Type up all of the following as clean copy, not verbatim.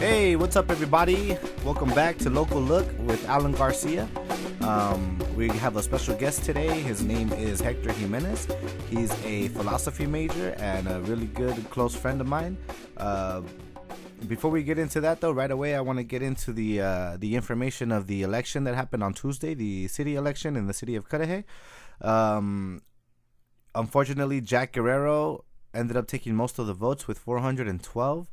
Hey, what's up, everybody? Welcome back to Local Look with Alan Garcia. We have a special guest today. His name is Hector Jimenez. He's a philosophy major and a really good and close friend of mine. Before we get into that, though, right away, I want to get into the information of the election that happened on Tuesday, the city election in the city of Cudahy. Unfortunately, Jack Guerrero ended up taking most of the votes with 412.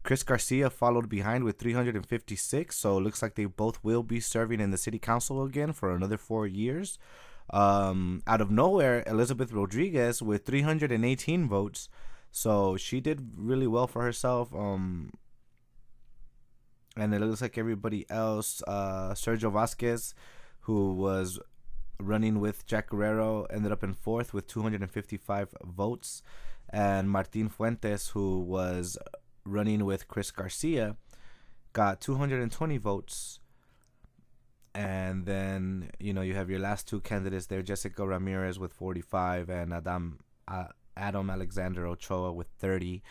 Chris Garcia followed behind with 356, so it looks like they both will be serving in the city council again for another 4 years. Out of nowhere, Elizabeth Rodriguez with 318 votes, so she did really well for herself. And it looks like everybody else, Sergio Vasquez, who was running with Jack Guerrero, ended up in fourth with 255 votes, and Martin Fuentes, who was running with Chris Garcia, got 220 votes. And then, you have your last two candidates there, Jessica Ramirez with 45 and Adam Alexander Ochoa with 30.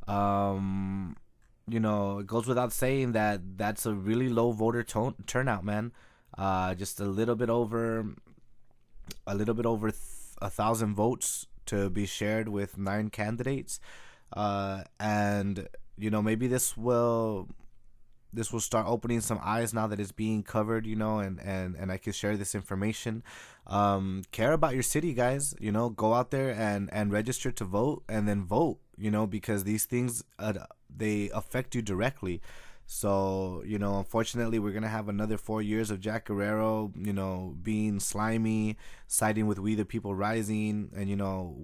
It goes without saying that that's a really low voter turnout, man. Just a little bit over 1,000 votes to be shared with 9 candidates. And maybe this will start opening some eyes now that it's being covered, and I can share this information. Care about your city, guys. Go out there and register to vote, and then vote, because these things they affect you directly. So, unfortunately, we're going to have another 4 years of Jack Guerrero, being slimy, siding with We the People Rising. And,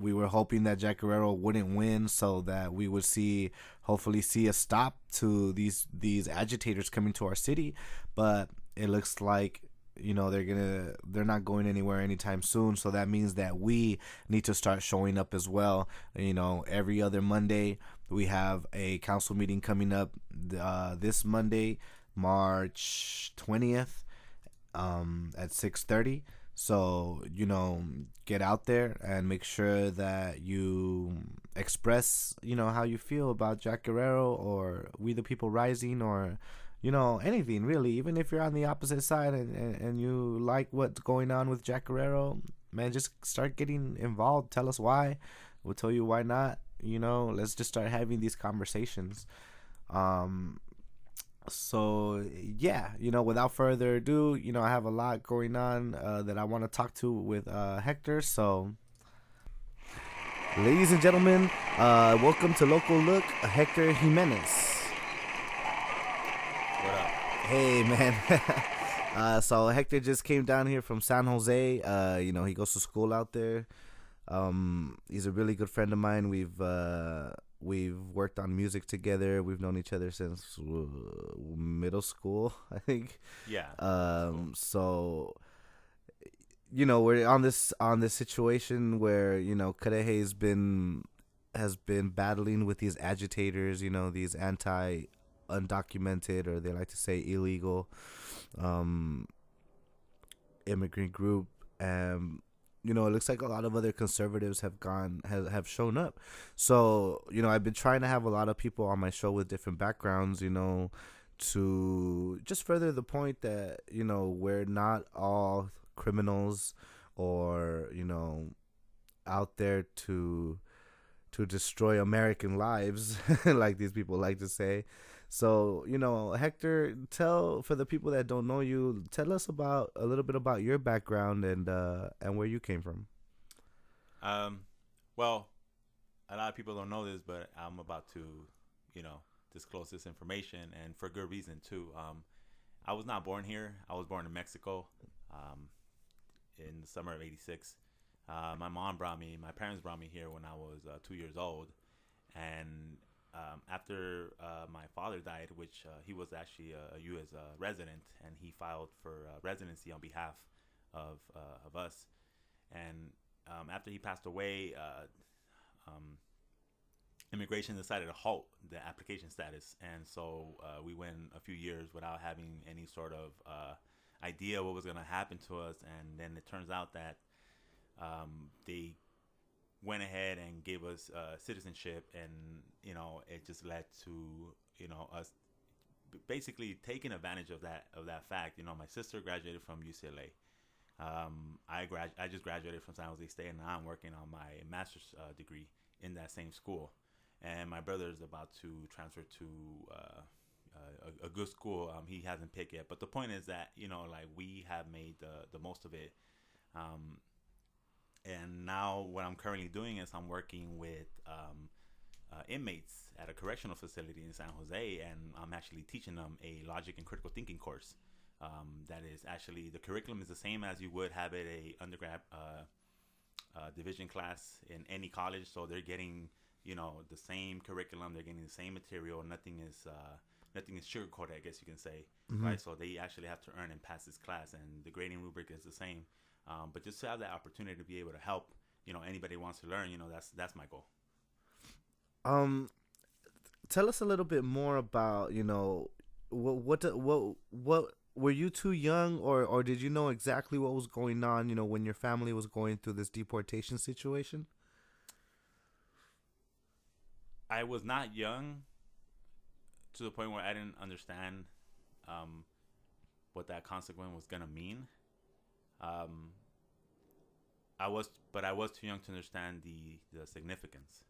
we were hoping that Jack Guerrero wouldn't win so that we would hopefully see a stop to these agitators coming to our city. But it looks like, they're not going anywhere anytime soon. So that means that we need to start showing up as well. Every other Monday, we have a council meeting coming up this Monday, March 20th, at 6:30. So, get out there and make sure that you express, how you feel about Jack Guerrero or We the People Rising, or anything really. Even if you're on the opposite side and you like what's going on with Jack Guerrero, man, just start getting involved. Tell us why. We'll tell you why not. Let's just start having these conversations. So yeah, without further ado, I have a lot going on that I want to talk to with Hector. So ladies and gentlemen, welcome to Local Look, Hector Jimenez. What up? Hey, man. So Hector just came down here from San Jose. He goes to school out there. He's a really good friend of mine. We've worked on music together. We've known each other since middle school, I think. Yeah. So we're on this situation where Cudahy has been battling with these agitators. These undocumented, or they like to say illegal, immigrant group. It looks like a lot of other conservatives have shown up. So, I've been trying to have a lot of people on my show with different backgrounds, to just further the point that, we're not all criminals or, out there to destroy American lives, like these people like to say. So, Hector, for the people that don't know you, tell us a little bit about your background and where you came from. Well, a lot of people don't know this, but I'm about to, disclose this information, and for good reason too. I was not born here. I was born in Mexico, in the summer of '86. My parents brought me here when I was 2 years old, and after my father died, which he was actually a U.S. Resident, and he filed for residency on behalf of us. And after he passed away, immigration decided to halt the application status, and so we went a few years without having any sort of idea what was going to happen to us. And then it turns out that they went ahead and gave us citizenship, and it just led to us basically taking advantage of that fact. You know, my sister graduated from UCLA. I just graduated from San Jose State, and I'm working on my master's degree in that same school. And my brother is about to transfer to a good school. He hasn't picked yet, but the point is that, you know, like, we have made the most of it. And now what I'm currently doing is I'm working with inmates at a correctional facility in San Jose, and I'm actually teaching them a logic and critical thinking course. That is actually, the curriculum is the same as you would have at a undergrad division class in any college. So they're getting, you know, the same curriculum. They're getting the same material. Nothing is sugarcoated, I guess you can say, right? So they actually have to earn and pass this class, and the grading rubric is the same. But just to have that opportunity to be able to help, you know, anybody who wants to learn, you know, that's my goal. Tell us a little bit more about, you know, what were you too young, or did you know exactly what was going on, you know, when your family was going through this deportation situation? I was not young to the point where I didn't understand what that consequence was gonna mean. I was too young to understand the significance.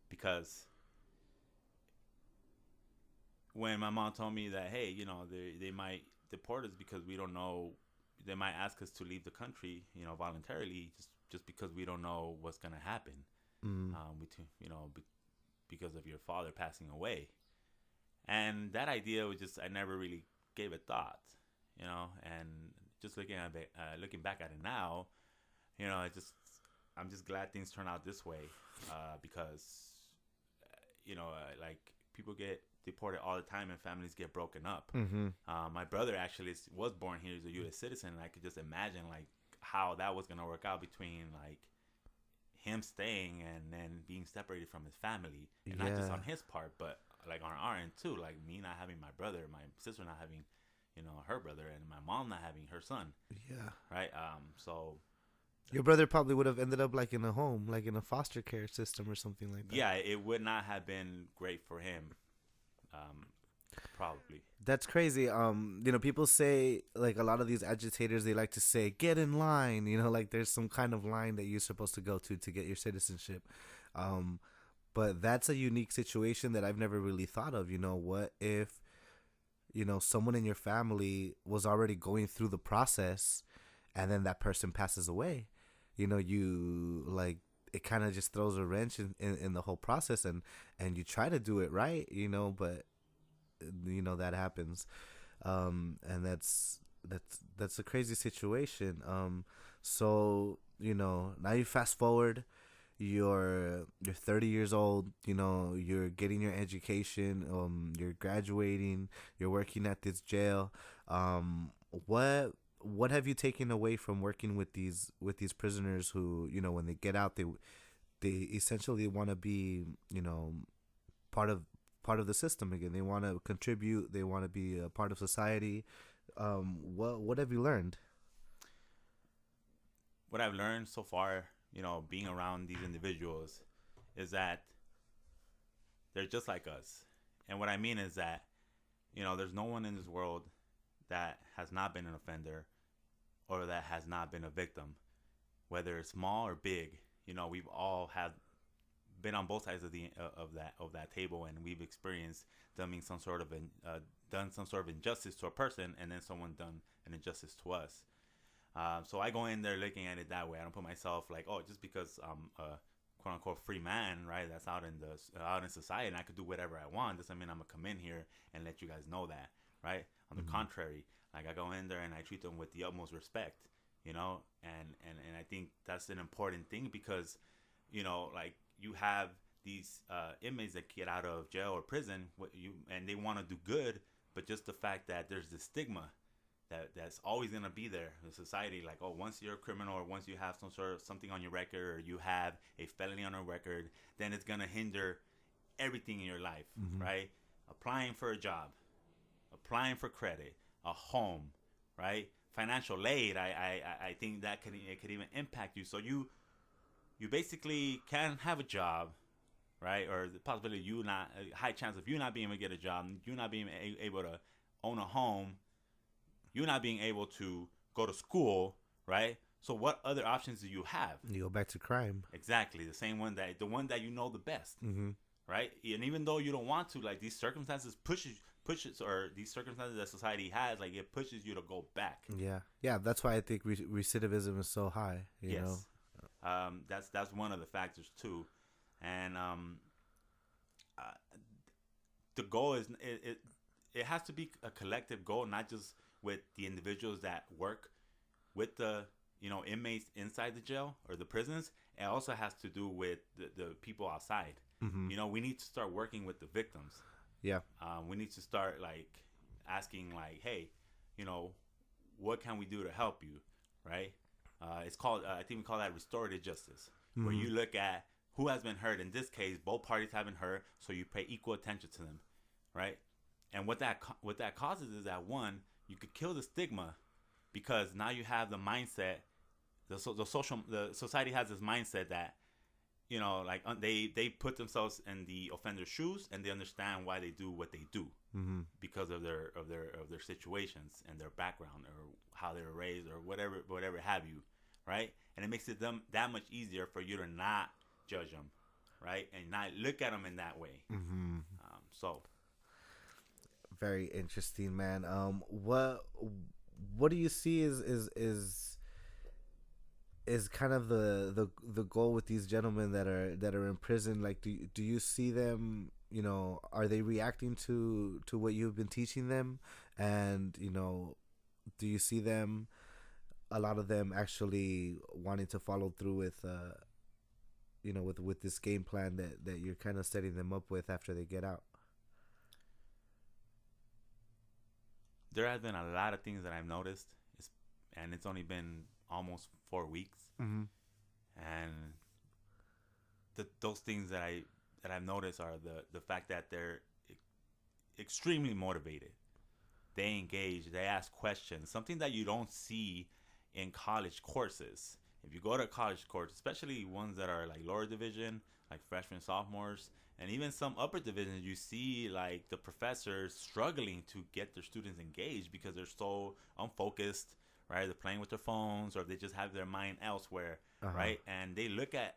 Because when my mom told me that, hey, you know, they might deport us because we don't know, they might ask us to leave the country, you know, voluntarily, just because we don't know what's gonna happen, you know, because of your father passing away, and that idea was just, I never really gave it thought, you know, and just looking back at it now, you know, I'm just glad things turn out this way, because, you know, like, people get deported all the time and families get broken up. My brother actually was born here as a U.S. citizen, and I could just imagine, like, how that was going to work out between, like, him staying and then being separated from his family, and not just on his part, but like on our end too, like me not having my brother, my sister not having, you know, her brother, and my mom not having her son. Right. So your brother probably would have ended up like in a home, like in a foster care system or something like that. Yeah, it would not have been great for him. Probably. That's crazy. You know, people say, like, a lot of these agitators, they like to say, get in line, you know, like there's some kind of line that you're supposed to go to get your citizenship. But that's a unique situation that I've never really thought of. You know, what if, you know, someone in your family was already going through the process and then that person passes away? You know, you, like, it kind of just throws a wrench in the whole process, and you try to do it right, you know, but, you know, that happens. And that's a crazy situation. So, you know, now you fast forward, you're 30 years old, you know, you're getting your education, you're graduating, you're working at this jail. What have you taken away from working with these prisoners who, you know, when they get out, they essentially want to be, you know, part of the system again. They want to contribute. They want to be a part of society. What have you learned? What I've learned so far, you know, being around these individuals, is that they're just like us. And what I mean is that, you know, there's no one in this world that has not been an offender or that has not been a victim, whether it's small or big. You know, we've all been on both sides of that table, and we've experienced done some sort of injustice to a person, and then someone done an injustice to us. So I go in there looking at it that way. I don't put myself like, oh, just because I'm a quote unquote free man, right? That's out in society, and I could do whatever I want. Doesn't mean I'm gonna come in here and let you guys know that, right? On the contrary, like, I go in there and I treat them with the utmost respect, you know, and I think that's an important thing, because, you know, like, you have these inmates that get out of jail or prison, and they want to do good, but just the fact that there's this stigma that's always gonna be there in society, like, oh, once you're a criminal, or once you have some sort of something on your record, or you have a felony on your record, then it's gonna hinder everything in your life, right? Applying for a job, applying for credit, a home, right? Financial aid. I think that it could even impact you. So you basically can't have a job, right? Or the possibility of you not, a high chance of you not being able to get a job, you not being able to own a home, you not being able to go to school, right? So what other options do you have? You go back to crime. Exactly, the one that you know the best, right? And even though you don't want to, like these circumstances pushes, or these circumstances that society has, like it pushes you to go back. Yeah. That's why I think recidivism is so high. You know, that's one of the factors too, and the goal is it has to be a collective goal, not just with the individuals that work with the inmates inside the jail or the prisons. It also has to do with the people outside. We need to start working with the victims. Yeah. We need to start like asking like, hey, what can we do to help you, right? It's called I think we call that restorative justice, where you look at who has been hurt. In this case, both parties have been hurt, so you pay equal attention to them, right? And what that causes is that, one, you could kill the stigma, because now you have the mindset. The society has this mindset that they put themselves in the offender's shoes, and they understand why they do what they do, because of their situations and their background, or how they were raised, or whatever have you, right? And it makes it that much easier for you to not judge them, right, and not look at them in that way. So very interesting, man. What do you see is kind of the goal with these gentlemen that are in prison? Like, do you see them, are they reacting to what you've been teaching them? And do you see them, a lot of them, actually wanting to follow through with with this game plan that you're kind of setting them up with after they get out? There has been a lot of things that I've noticed, and it's only been almost 4 weeks, and those things that I've noticed are the fact that they're extremely motivated. They engage, they ask questions, something that you don't see in college courses. If you go to a college course, especially ones that are like lower division, like freshmen, sophomores, and even some upper divisions, you see like the professors struggling to get their students engaged because they're so unfocused, right? They're playing with their phones, or they just have their mind elsewhere, right? And they look at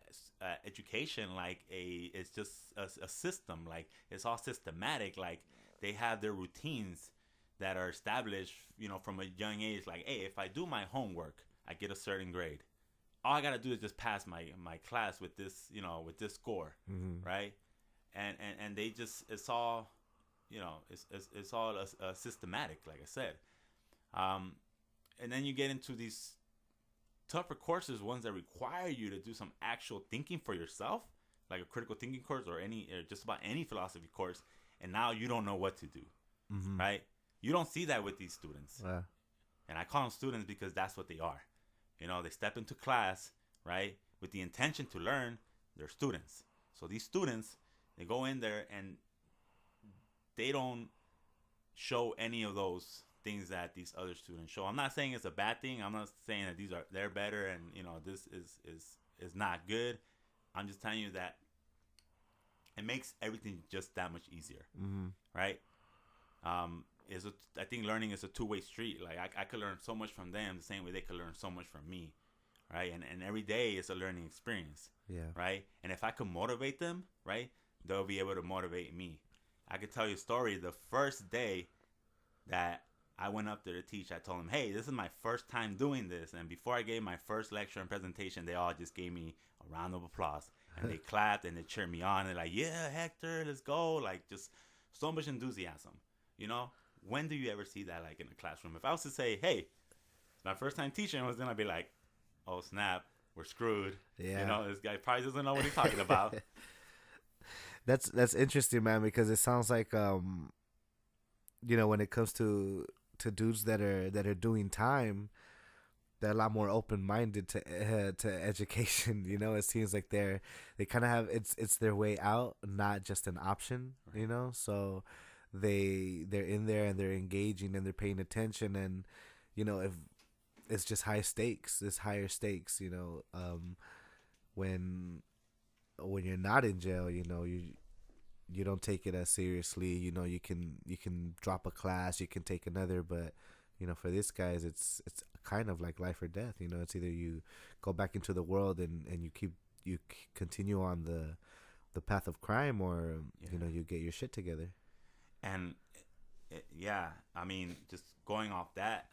education like it's just a system, like it's all systematic. Like they have their routines that are established, from a young age. Like, hey, if I do my homework, I get a certain grade. All I gotta do is just pass my class with this, with this score, right? And they just, it's all, it's all systematic, like I said. And then you get into these tougher courses, ones that require you to do some actual thinking for yourself, like a critical thinking course, or just about any philosophy course. And now you don't know what to do, right? You don't see that with these students. Yeah. And I call them students because that's what they are. They step into class, right, with the intention to learn. They're students. So these students, they go in there and they don't show any of those things that these other students show. I'm not saying it's a bad thing. I'm not saying that they're better and this is not good. I'm just telling you that it makes everything just that much easier, right? I think learning is a two-way street. Like I could learn so much from them the same way they could learn so much from me, right? And every day is a learning experience, right? And if I could motivate them, right, they'll be able to motivate me. I could tell you a story. The first day that I went up there to teach, I told them, hey, this is my first time doing this. And before I gave my first lecture and presentation, they all just gave me a round of applause. And they clapped and they cheered me on. And like, yeah, Hector, let's go. Like, just so much enthusiasm, When do you ever see that, like, in a classroom? If I was to say, hey, it's my first time teaching, I was going to be like, oh, snap, we're screwed. Yeah. This guy probably doesn't know what he's talking about. That's interesting, man, because it sounds like, when it comes to dudes that are doing time, they're a lot more open-minded to education. It seems like they kind of have, it's their way out, not just an option, so they're in there and they're engaging and they're paying attention, and if it's just higher stakes, when when you're not in jail, you don't take it as seriously. You can drop a class, you can take another, but for these guys, it's kind of like life or death. It's either you go back into the world and you continue on the path of crime, or you get your shit together. And yeah, I mean, just going off that,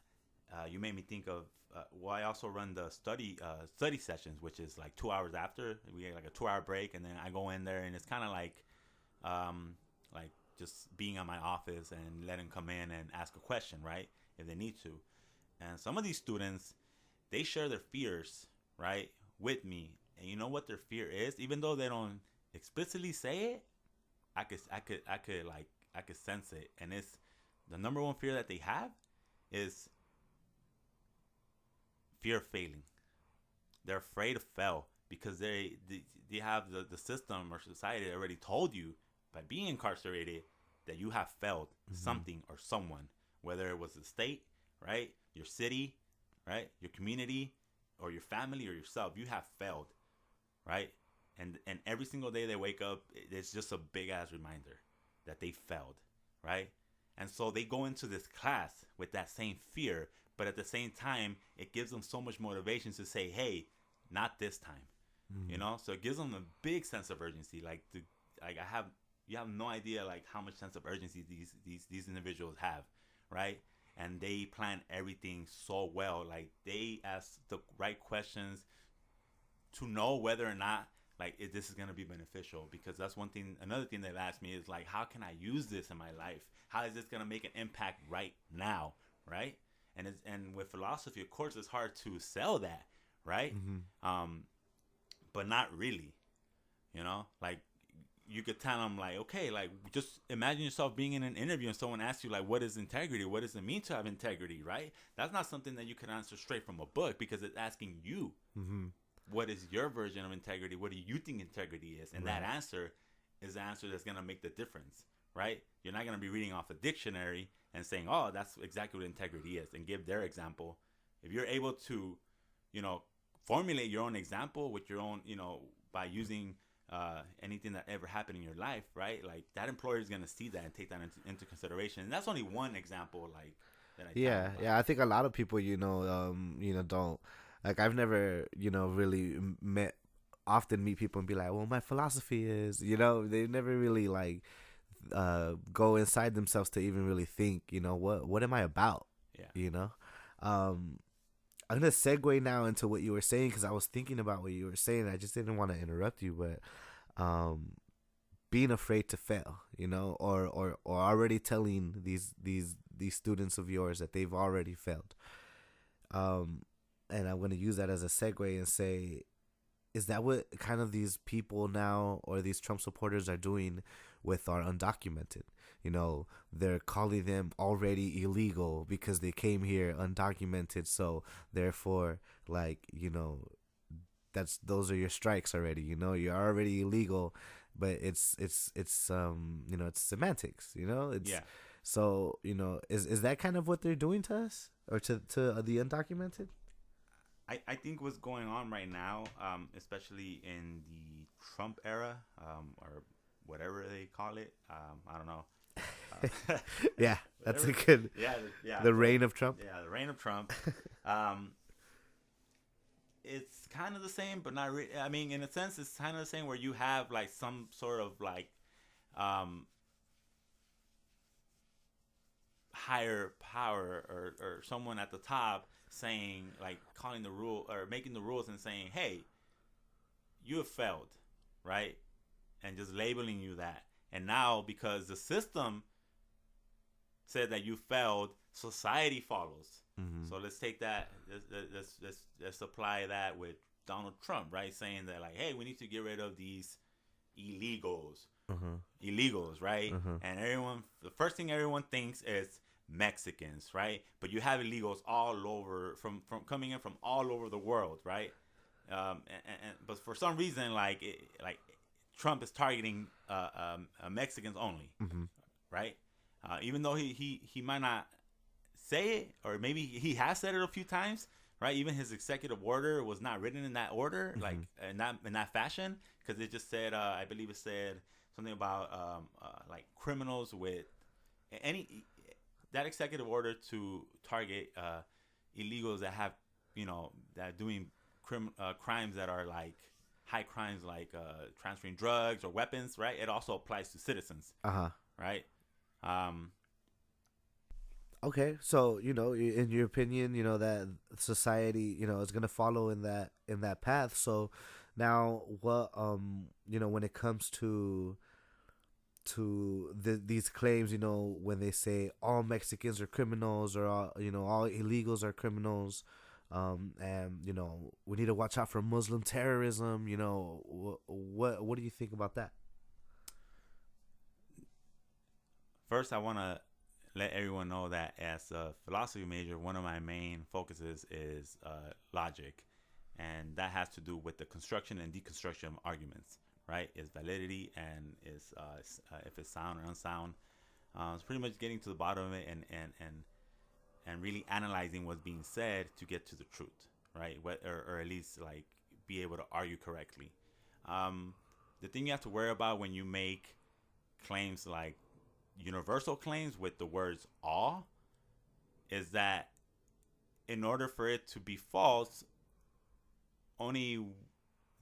you made me think of. Well, I also run the study sessions, which is like 2 hours after we get like a 2 hour break, and then I go in there, and it's kind of like just being at my office and letting them come in and ask a question, right, if they need to. And some of these students, they share their fears, right, with me. And you know what their fear is, even though they don't explicitly say it, I could sense it. And it's the number one fear that they have is fear of failing. They're afraid to fail because they have the system or society already told you by being incarcerated that you have failed something or someone, whether it was the state, right, your city, right, your community, or your family or yourself. You have failed, right? And every single day they wake up, it's just a big ass reminder that they failed, right? And so they go into this class with that same fear, but at the same time, it gives them so much motivation to say, "Hey, not this time," So it gives them a big sense of urgency. You have no idea like how much sense of urgency these individuals have, right? And they plan everything so well. Like they ask the right questions to know whether or not like if this is gonna be beneficial. Because that's one thing. Another thing they've asked me is like, how can I use this in my life? How is this gonna make an impact right now, right? And with philosophy, of course, it's hard to sell that, right? But not really, Like you could tell them, like, okay, like just imagine yourself being in an interview and someone asks you, like, what is integrity? What does it mean to have integrity, right? That's not something that you can answer straight from a book because it's asking you, what is your version of integrity? What do you think integrity is? And that answer is the answer that's gonna make the difference, right? You're not gonna be reading off a dictionary and saying, oh, that's exactly what integrity is, and give their example. If you're able to, formulate your own example with your own, by using anything that ever happened in your life, right? Like that employer is going to see that and take that into consideration. And that's only one example, like that. I think a lot of people, don't, like, I've never, really often meet people and be like, well, my philosophy is, they never really like go inside themselves to even really think, what am I about? I'm gonna segue now into what you were saying, because I was thinking about what you were saying. I just didn't want to interrupt you, but being afraid to fail, or already telling these students of yours that they've already failed. And I'm gonna use that as a segue and say, is that what kind of these people now, or these Trump supporters, are doing with our undocumented? They're calling them already illegal because they came here undocumented. So therefore, like, those are your strikes already. You're already illegal, but it's semantics. So is that kind of what they're doing to us, or to the undocumented? I think what's going on right now, especially in the Trump era, or whatever they call it, I don't know. Yeah, that's a good. The reign of Trump. Yeah, the reign of Trump. It's kind of the same, but not really. I mean, in a sense, it's kind of the same, where you have like some sort of like higher power, or someone at the top saying, like, calling the rule or making the rules and saying, hey, you have failed, right? And just labeling you that. And now, because the system said that you failed, society follows. So let's take that. Let's apply that with Donald Trump, right? Saying that, like, hey, we need to get rid of these illegals, right? And the first thing everyone thinks is Mexicans, right? But you have illegals all over, from coming in from all over the world, right? But for some reason, like Trump is targeting Mexicans only, right? Even though he might not say it, or maybe he has said it a few times, right? Even his executive order was not written in that order, Mm-hmm. like in that fashion, because it just said, I believe it said something about like criminals with any that executive order to target illegals that have, you know, that are doing crimes that are like high crimes, like transferring drugs or weapons, right? It also applies to citizens, Uh-huh. right? Um, Okay, so in your opinion, that society, is gonna follow in that path. So now, what when it comes to these claims, when they say all Mexicans are criminals or all illegals are criminals, and we need to watch out for Muslim terrorism. What do you think about that? First, I want to let everyone know that as a philosophy major, one of my main focuses is logic, and that has to do with the construction and deconstruction of arguments, right? Its validity and its if it's sound or unsound. It's pretty much getting to the bottom of it and really analyzing what's being said to get to the truth, right? Or at least like be able to argue correctly. The thing you have to worry about when you make claims like universal claims with the words all is that in order for it to be false, only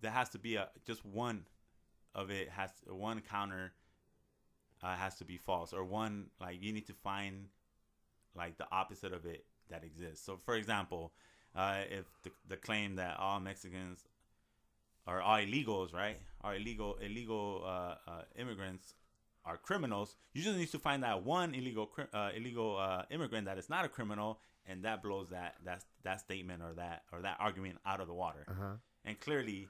there has to be just one of it has one counter has to be false, or one, like, you need to find like the opposite of it that exists. So for example, if the claim that all Mexicans or all illegals, right, are illegal immigrants are criminals, you just need to find that one illegal immigrant that is not a criminal, and that blows that statement or that argument out of the water. Uh-huh. And clearly,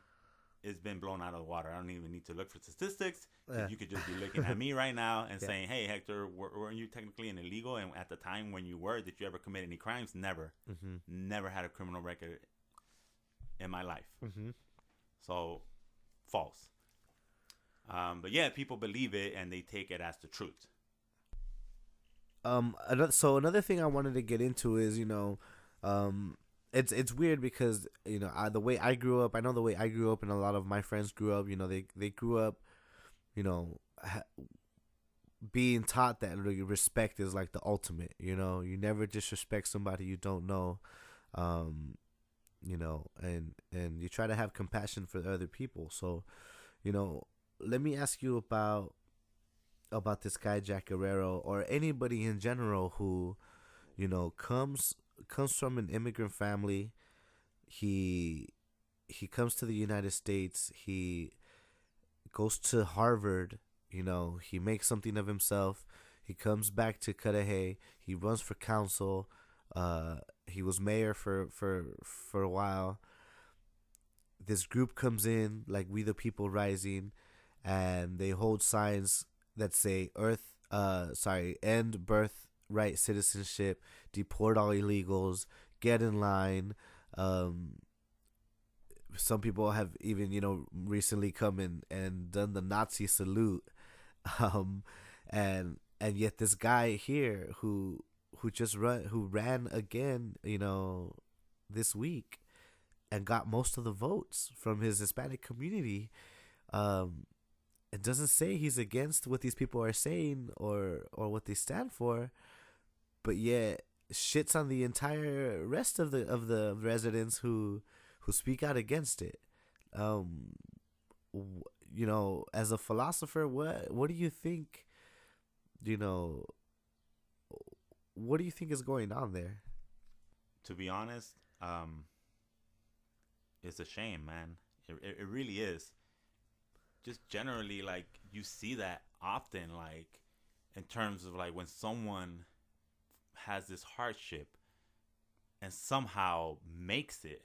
it's been blown out of the water. I don't even need to look for statistics. Yeah. You could just be looking at me right now and Yeah. saying, "Hey, Hector, weren't you technically an illegal? And at the time when you were, did you ever commit any crimes? Never. Mm-hmm. Never had a criminal record in my life." Mm-hmm. So, false. But yeah, people believe it and they take it as the truth. Another thing I wanted to get into is, it's weird because the way I grew up, I know the way I grew up, and a lot of my friends grew up. They grew up, being taught that respect is like the ultimate. You never disrespect somebody you don't know, and you try to have compassion for other people. So, let me ask you about this guy Jack Guerrero, or anybody in general who comes from an immigrant family. He comes to the United States. He goes to Harvard. He makes something of himself. He comes back to Cudahy. He runs for council. He was mayor for a while. This group comes in, like We the People Rising, and they hold signs that say end birthright citizenship, deport all illegals, get in line. Some people have even, recently come in and done the Nazi salute. And yet this guy here who ran again, this week, and got most of the votes from his Hispanic community. It doesn't say he's against what these people are saying or what they stand for, but yet shits on the entire rest of the residents who speak out against it. As a philosopher, what do you think? What do you think is going on there? To be honest, it's a shame, man. It really is. Just generally, like, you see that often, like, in terms of like when someone has this hardship and somehow makes it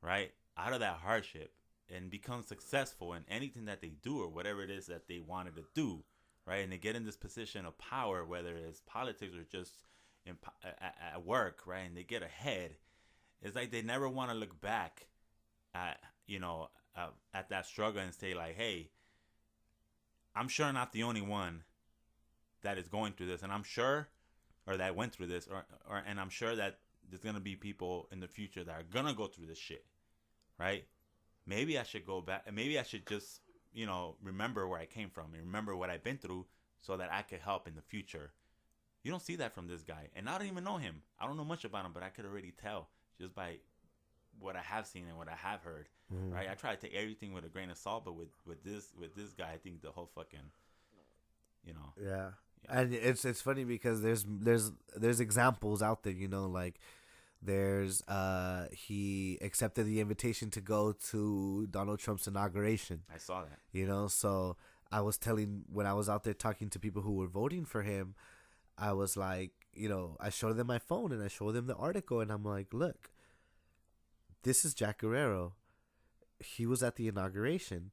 right out of that hardship and becomes successful in anything that they do or whatever it is that they wanted to do, right? And they get in this position of power, whether it's politics or just at work, right? And they get ahead. It's like they never want to look back at at that struggle and say like, hey, I'm sure not the only one that is going through this, and I'm sure, or that went through this, and I'm sure that there's gonna be people in the future that are gonna go through this shit, right? Maybe I should go back. Maybe I should just, remember where I came from and remember what I've been through so that I could help in the future. You don't see that from this guy. And I don't even know him. I don't know much about him, but I could already tell just by what I have seen and what I have heard, right? I try to take everything with a grain of salt, but with this guy, I think the whole fucking, Yeah. And it's funny because there's examples out there, like there's he accepted the invitation to go to Donald Trump's inauguration. I saw that. So I was when I was out there talking to people who were voting for him, I was like, I showed them my phone and I showed them the article and I'm like, look, this is Jack Guerrero. He was at the inauguration.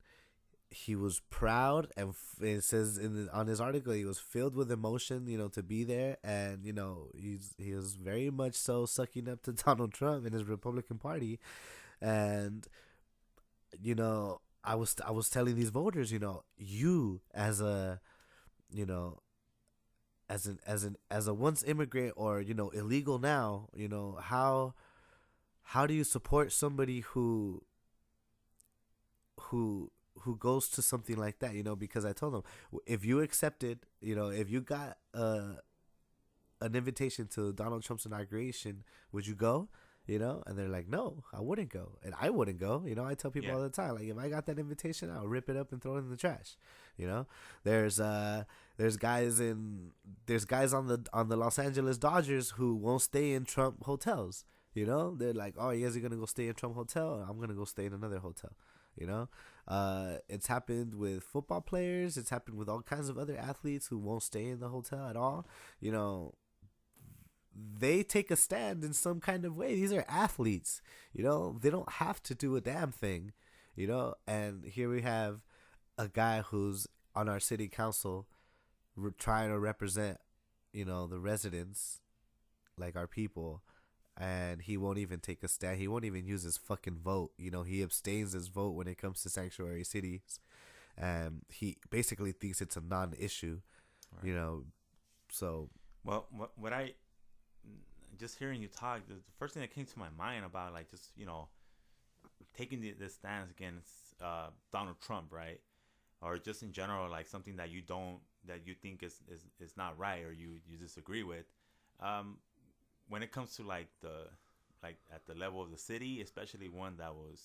He was proud, and it says on his article he was filled with emotion, to be there, and he was very much so sucking up to Donald Trump and his Republican Party, and I was telling these voters, you as a as a once immigrant or illegal now, how do you support somebody who goes to something like that, because I told them, if you accepted, if you got an invitation to Donald Trump's inauguration, would you go? And they're like, no, I wouldn't go. And I wouldn't go. I tell people all the time, like, if I got that invitation, I'll rip it up and throw it in the trash. There's guys on the Los Angeles Dodgers who won't stay in Trump hotels. They're like, oh, you guys are going to go stay in Trump hotel? I'm going to go stay in another hotel. It's happened with football players. It's happened with all kinds of other athletes who won't stay in the hotel at all. They take a stand in some kind of way. These are athletes. They don't have to do a damn thing. And here we have a guy who's on our city council trying to represent, the residents, like our people. And he won't even take a stand. He won't even use his fucking vote. He abstains his vote when it comes to sanctuary cities. He basically thinks it's a non-issue, right. So. Well, what I, just hearing you talk, the first thing that came to my mind about, like, just, taking this stance against Donald Trump, right? Or just in general, like, something that you think is not right or you disagree with. When it comes to like at the level of the city, especially one that was,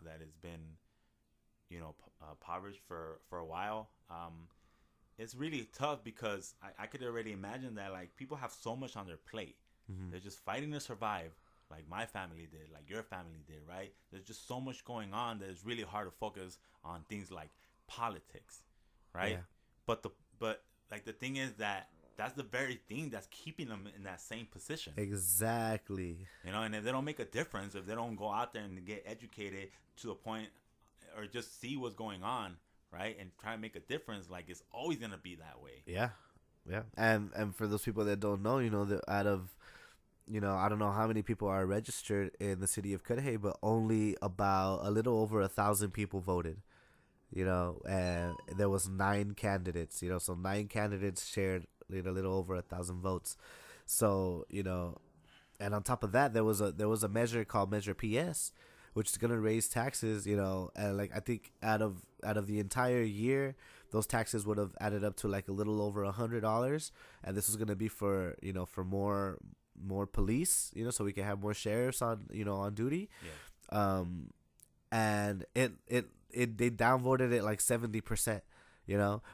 that has been, impoverished for a while, it's really tough because I could already imagine that, like, people have so much on their plate. They're just fighting to survive, like my family did, like your family did, right? There's just so much going on that it's really hard to focus on things like politics, right? Yeah. But like the thing is that's the very thing that's keeping them in that same position. Exactly. And if they don't make a difference, if they don't go out there and get educated to a point or just see what's going on, right, and try to make a difference, like, it's always going to be that way. Yeah. Yeah. And for those people that don't know, that out of, I don't know how many people are registered in the city of Cudahy, but only about a little over 1,000 people voted. And there was 9 candidates, so 9 candidates shared a little over 1,000 votes. So, and on top of that, there was a measure called Measure PS, which is going to raise taxes, and like, I think out of the entire year, those taxes would have added up to like a little over $100. And this is going to be for, for more police, so we can have more sheriffs on, on duty. Yeah. And they downvoted it like 70%.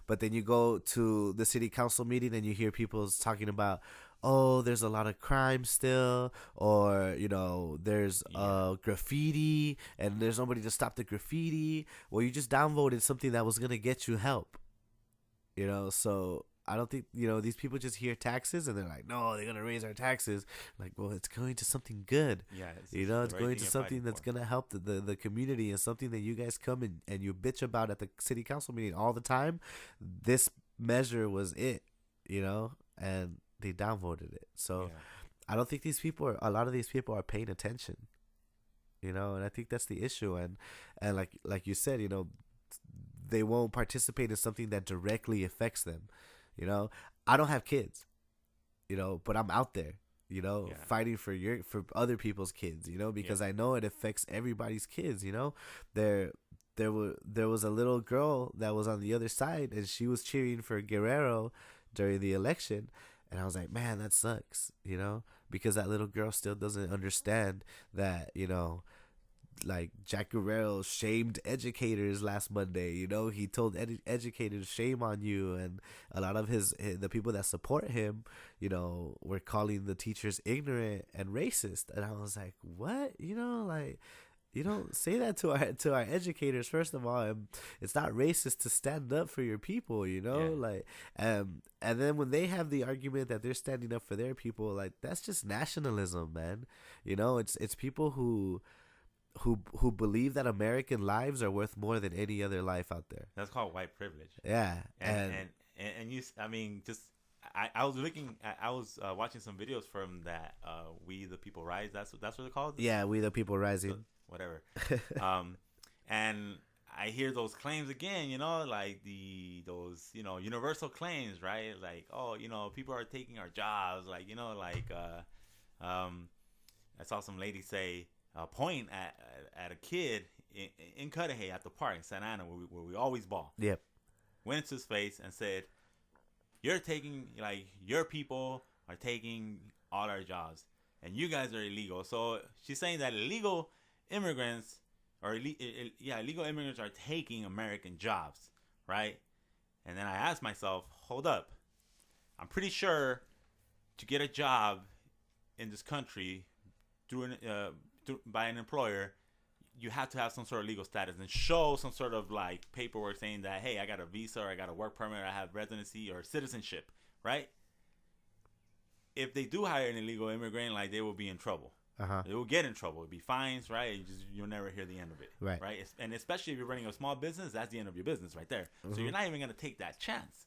But then you go to the city council meeting and you hear people talking about, oh, there's a lot of crime still, or there's graffiti and there's nobody to stop the graffiti. Well, you just downvoted something that was gonna get you help. So I don't think, these people just hear taxes and they're like, no, they're gonna raise our taxes. Like, well, it's going to something good. Yeah, it's going to something that's gonna help the community, and something that you guys come and you bitch about at the city council meeting all the time. This measure was it, and they downvoted it. So yeah. I don't think a lot of these people are paying attention, and I think that's the issue. And like you said, they won't participate in something that directly affects them. I don't have kids, but I'm out there. you know, Yeah. fighting for other people's kids, you know, because I know it affects everybody's kids, you know. There was a little girl that was on the other side, and she was cheering for Guerrero during the election, and I was like, man, that sucks, you know, because that little girl still doesn't understand that, you know, like Jack Guerrero shamed educators last Monday. You know, he told educators, "Shame on you," and a lot of the people that support him, you know, were calling the teachers ignorant and racist. And I was like, "What?" You know, like, you don't say that to our educators. First of all, and it's not racist to stand up for your people. You know, like, and then when they have the argument that they're standing up for their people, like, that's just nationalism, man. You know, it's people who believe that American lives are worth more than any other life out there. That's called white privilege. Yeah, and you, I mean, just I was looking, I was watching some videos from that We the People Rise. That's what they're called. Yeah, We the People Rising. So, whatever. And I hear those claims again. You know, like those universal claims, right? Like, oh, you know, people are taking our jobs. Like, you know, like I saw some lady say. Point at a kid in Cudahy at the park in Santa Ana where we always ball. Yep. Went into his face and said, "You're taking, like, your people are taking all our jobs, and you guys are illegal." So she's saying that illegal immigrants are taking American jobs, right? And then I asked myself, hold up, I'm pretty sure to get a job in this country by an employer, you have to have some sort of legal status and show some sort of like paperwork saying that, hey, I got a visa or I got a work permit or I have residency or citizenship, right? If they do hire an illegal immigrant, like, they will be in trouble. They will get in trouble. It'll be fines, right? You'll never hear the end of it, right? And especially if you're running a small business, that's the end of your business right there. So you're not even going to take that chance,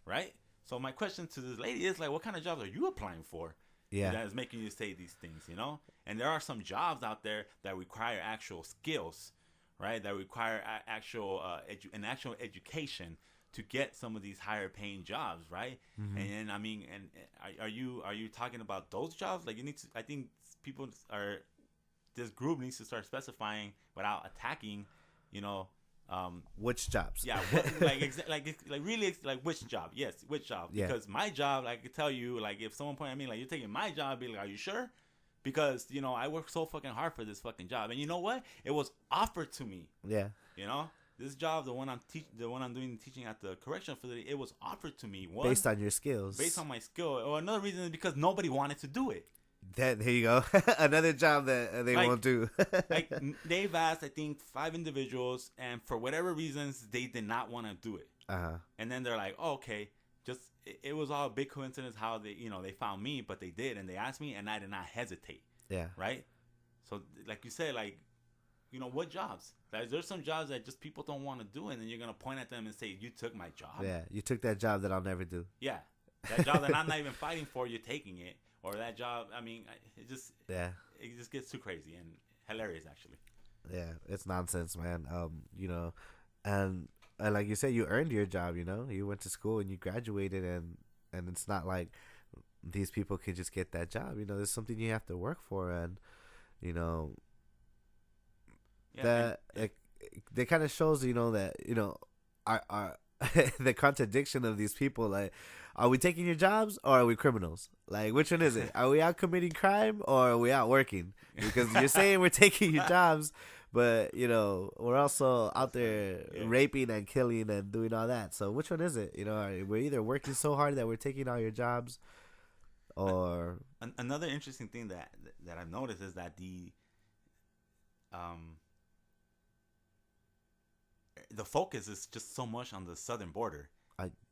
right? So my question to this lady is, like, what kind of jobs are you applying for? Yeah, that is making you say these things, you know. And there are some jobs out there that require actual skills, right? That require actual education to get some of these higher paying jobs, right? And I mean, and are you talking about those jobs? Like, you need to. I think this group needs to start specifying without attacking, you know. Which jobs? Yeah, which job? Yes, which job? Yeah. Because my job, I could tell you, like, if someone pointed at me, like, you're taking my job, I'd be like, are you sure? Because, you know, I work so fucking hard for this fucking job, and you know what? It was offered to me. Yeah. You know, this job, the one I'm doing teaching at the correctional facility, it was offered to me. Based on your skills. Based on my skill. Or another reason is because nobody wanted to do it. There you go. Another job that they won't do. Like, they've asked, I think, 5 individuals, and for whatever reasons, they did not want to do it. And then they're like, oh, okay, it was all a big coincidence how they found me, but they did, and they asked me, and I did not hesitate. Yeah. Right? So, like you said, like, you know, what jobs? Like, there's some jobs that just people don't want to do, and then you're going to point at them and say, you took my job. Yeah, you took that job that I'll never do. Yeah. That job that I'm not even fighting for, you're taking it. Or that job, I mean, it just gets too crazy and hilarious, actually. Yeah, it's nonsense, man. You know, and like you said, you earned your job. You know, you went to school and you graduated, and it's not like these people can just get that job. You know, there's something you have to work for, and you know, that kind of shows, you know, that, you know, our the contradiction of these people. Like, are we taking your jobs or are we criminals? Like, which one is it? Are we out committing crime or are we out working? Because you're saying we're taking your jobs, but, you know, we're also out there raping and killing and doing all that. So which one is it? You know, we're either working so hard that we're taking all your jobs, or another interesting thing that I've noticed is that the focus is just so much on the southern border.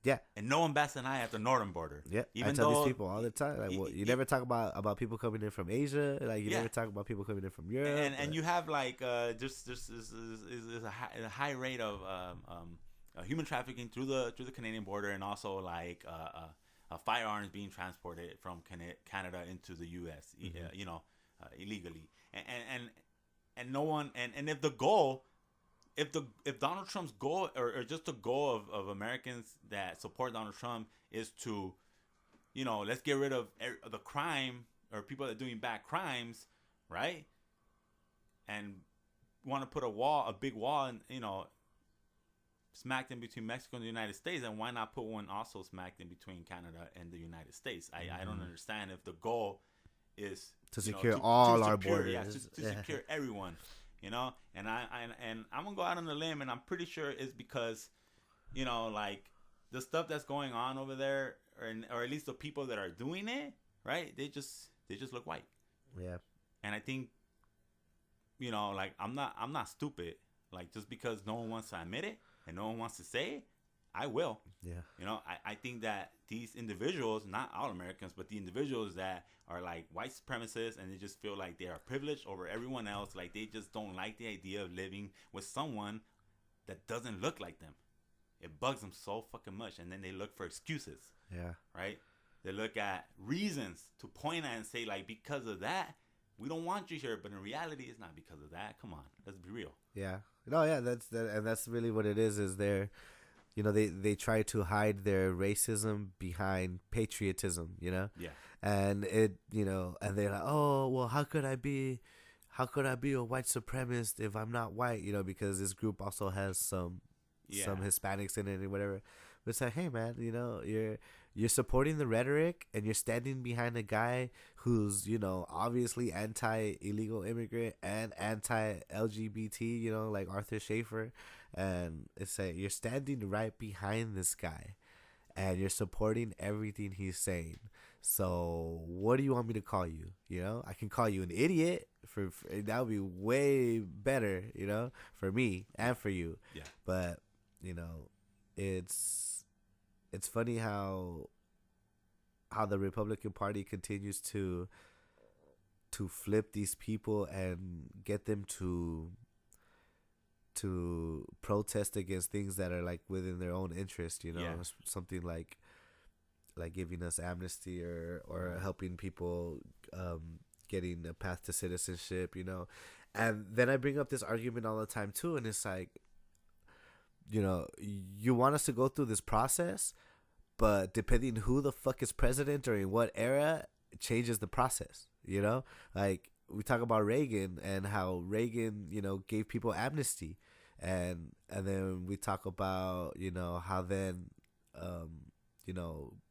Yeah, and no one bats an eye at the northern border. Yeah, I tell these people all the time. Like, you never talk about people coming in from Asia. Like, you never talk about people coming in from Europe. And you have, like, just a high rate of human trafficking through the Canadian border, and also, like, firearms being transported from Canada into the U.S. You know, illegally. And no one, and if the goal. If Donald Trump's goal, or just the goal of Americans that support Donald Trump, is to, you know, let's get rid of the crime, or people that are doing bad crimes, right? And want to put a big wall, and smacked in between Mexico and the United States, and why not put one also smacked in between Canada and the United States? I don't understand if the goal is to secure all our secure, borders, to secure everyone, and I'm gonna go out on a limb, and I'm pretty sure it's because, like the stuff that's going on over there, or at least the people that are doing it, right? They just look white. Yeah. And I think, like I'm not stupid. Like, just because no one wants to admit it and no one wants to say it, I will. Yeah. I think that these individuals, not all Americans, but the individuals that are like white supremacists, and they just feel like they are privileged over everyone else. Like, they just don't like the idea of living with someone that doesn't look like them. It bugs them so fucking much. And then they look for excuses. Yeah. Right? They look at reasons to point at and say, like, because of that, we don't want you here. But in reality, it's not because of that. Come on. Let's be real. Yeah. No, yeah, that's really what it is they're, they try to hide their racism behind patriotism, Yeah. And and they're like, oh, well, how could I be a white supremacist if I'm not white, because this group also has some Hispanics in it and whatever. But it's like, hey, man, you're supporting the rhetoric, and you're standing behind a guy who's, obviously anti-illegal immigrant and anti-LGBT, like Arthur Schaefer. And it's like, you're standing right behind this guy, and you're supporting everything he's saying. So what do you want me to call you? I can call you an idiot. For that would be way better, for me and for you. Yeah. But, it's funny how the Republican Party continues to flip these people and get them to protest against things that are like within their own interest, something like giving us amnesty or helping people getting a path to citizenship, And then I bring up this argument all the time too, and it's like, you want us to go through this process, but depending who the fuck is president or in what era, it changes the process, Like, we talk about Reagan and how Reagan, gave people amnesty. And then we talk about, how then,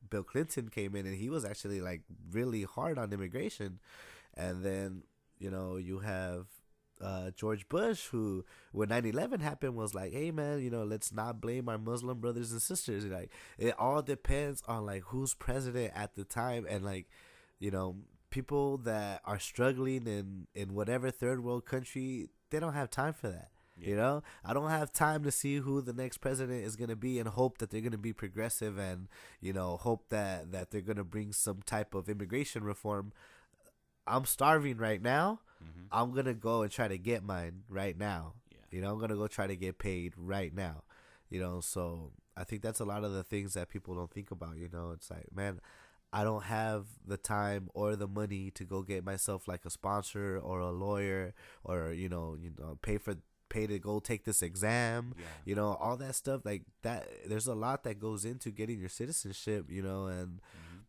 Bill Clinton came in, and he was actually like really hard on immigration. And then, you have George Bush, who, when 9/11 happened, was like, hey man, let's not blame our Muslim brothers and sisters. Like, it all depends on like who's president at the time. And like, people that are struggling in whatever third world country, they don't have time for that. Yeah. I don't have time to see who the next president is going to be and hope that they're going to be progressive and, hope that they're going to bring some type of immigration reform. I'm starving right now. Mm-hmm. I'm going to go and try to get mine right now. Yeah. I'm going to go try to get paid right now. So I think that's a lot of the things that people don't think about. It's like, man, I don't have the time or the money to go get myself like a sponsor or a lawyer or, pay to go take this exam, all that stuff like that. There's a lot that goes into getting your citizenship, and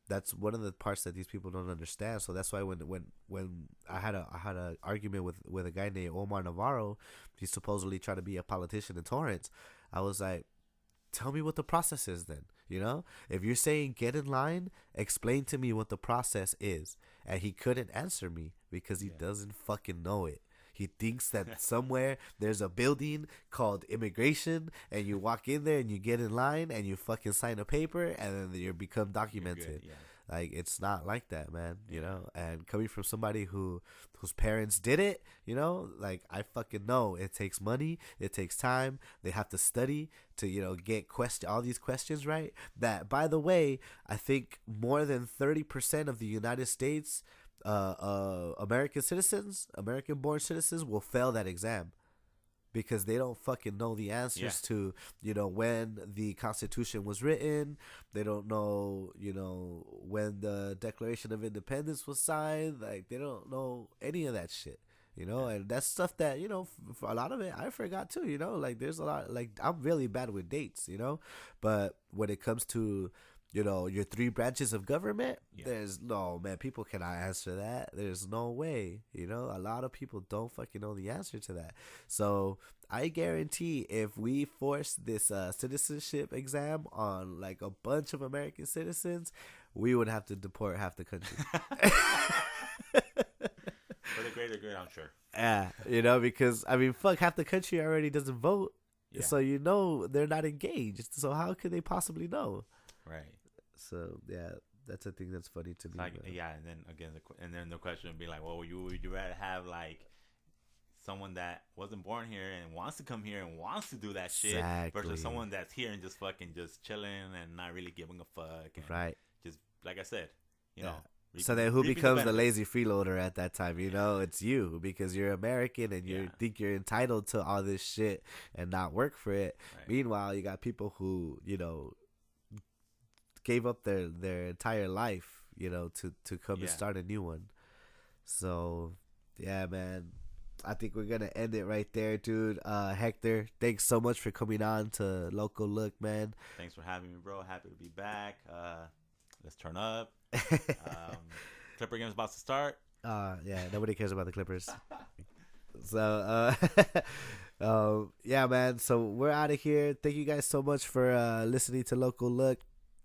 that's one of the parts that these people don't understand. So that's why when I had a argument with a guy named Omar Navarro, he supposedly tried to be a politician in Torrance. I was like, tell me what the process is then. If you're saying get in line, explain to me what the process is. And he couldn't answer me because he doesn't fucking know it. He thinks that somewhere there's a building called Immigration, and you walk in there and you get in line and you fucking sign a paper, and then you become documented. Like, it's not like that, man. And coming from somebody whose parents did it, like, I fucking know it takes money, it takes time. They have to study to get all these questions right. That, by the way, I think more than 30% of the United States American-born citizens will fail that exam because they don't fucking know the answers to, when the Constitution was written. They don't know, when the Declaration of Independence was signed. Like, they don't know any of that shit, and that's stuff that, for a lot of it, I forgot too, like, there's a lot, like, I'm really bad with dates, but when it comes to, your three branches of government. Yeah. There's no, man, people cannot answer that. There's no way. A lot of people don't fucking know the answer to that. So I guarantee if we force this citizenship exam on like a bunch of American citizens, we would have to deport half the country. For the greater good, I'm sure. Yeah, because I mean, fuck, half the country already doesn't vote. Yeah. So they're not engaged. So how could they possibly know? Right. So yeah, that's a thing that's funny to me. Like, yeah, and then again, the question would be like, well, would you rather have like someone that wasn't born here and wants to come here and wants to do that shit versus someone that's here and just fucking just chilling and not really giving a fuck, and right? Just like I said, you know. So then who becomes the lazy freeloader at that time? It's you, because you're American and you think you're entitled to all this shit and not work for it. Right. Meanwhile, you got people who gave up their entire life, to come and start a new one. So yeah, man, I think we're gonna end it right there, dude. Hector, thanks so much for coming on to Local Look, man. Thanks for having me, bro. Happy to be back. Let's turn up. Clipper game's about to start. Yeah, nobody cares about the Clippers. So yeah, man, so we're out of here. Thank you guys so much for listening to Local Look.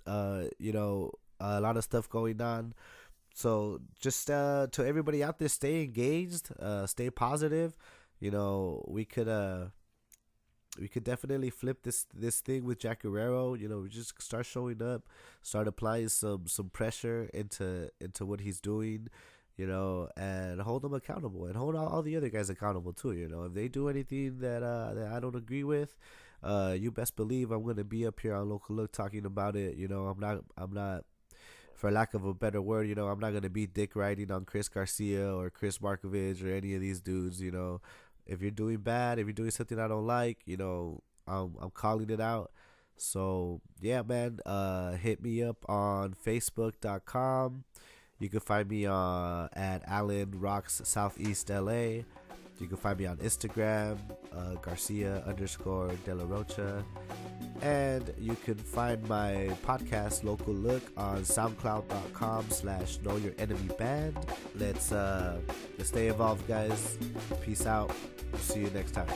A lot of stuff going on, so just to everybody out there, stay engaged, stay positive. We could definitely flip this thing with Jack Guerrero. We just start showing up, start applying some pressure into what he's doing, and hold them accountable, and hold all the other guys accountable too. If they do anything that I don't agree with, you best believe I'm gonna be up here on Local Look talking about it. I'm not, for lack of a better word, I'm not gonna be dick riding on Chris Garcia or Chris Markovich or any of these dudes. If you're doing bad, if you're doing something I don't like, I'm calling it out. So yeah, man, hit me up on Facebook.com. You can find me at Allen Rocks Southeast LA. You can find me on Instagram, Garcia_De La Rocha. And you can find my podcast, Local Look, on SoundCloud.com/KnowYourEnemyBand. Let's stay involved, guys. Peace out. See you next time.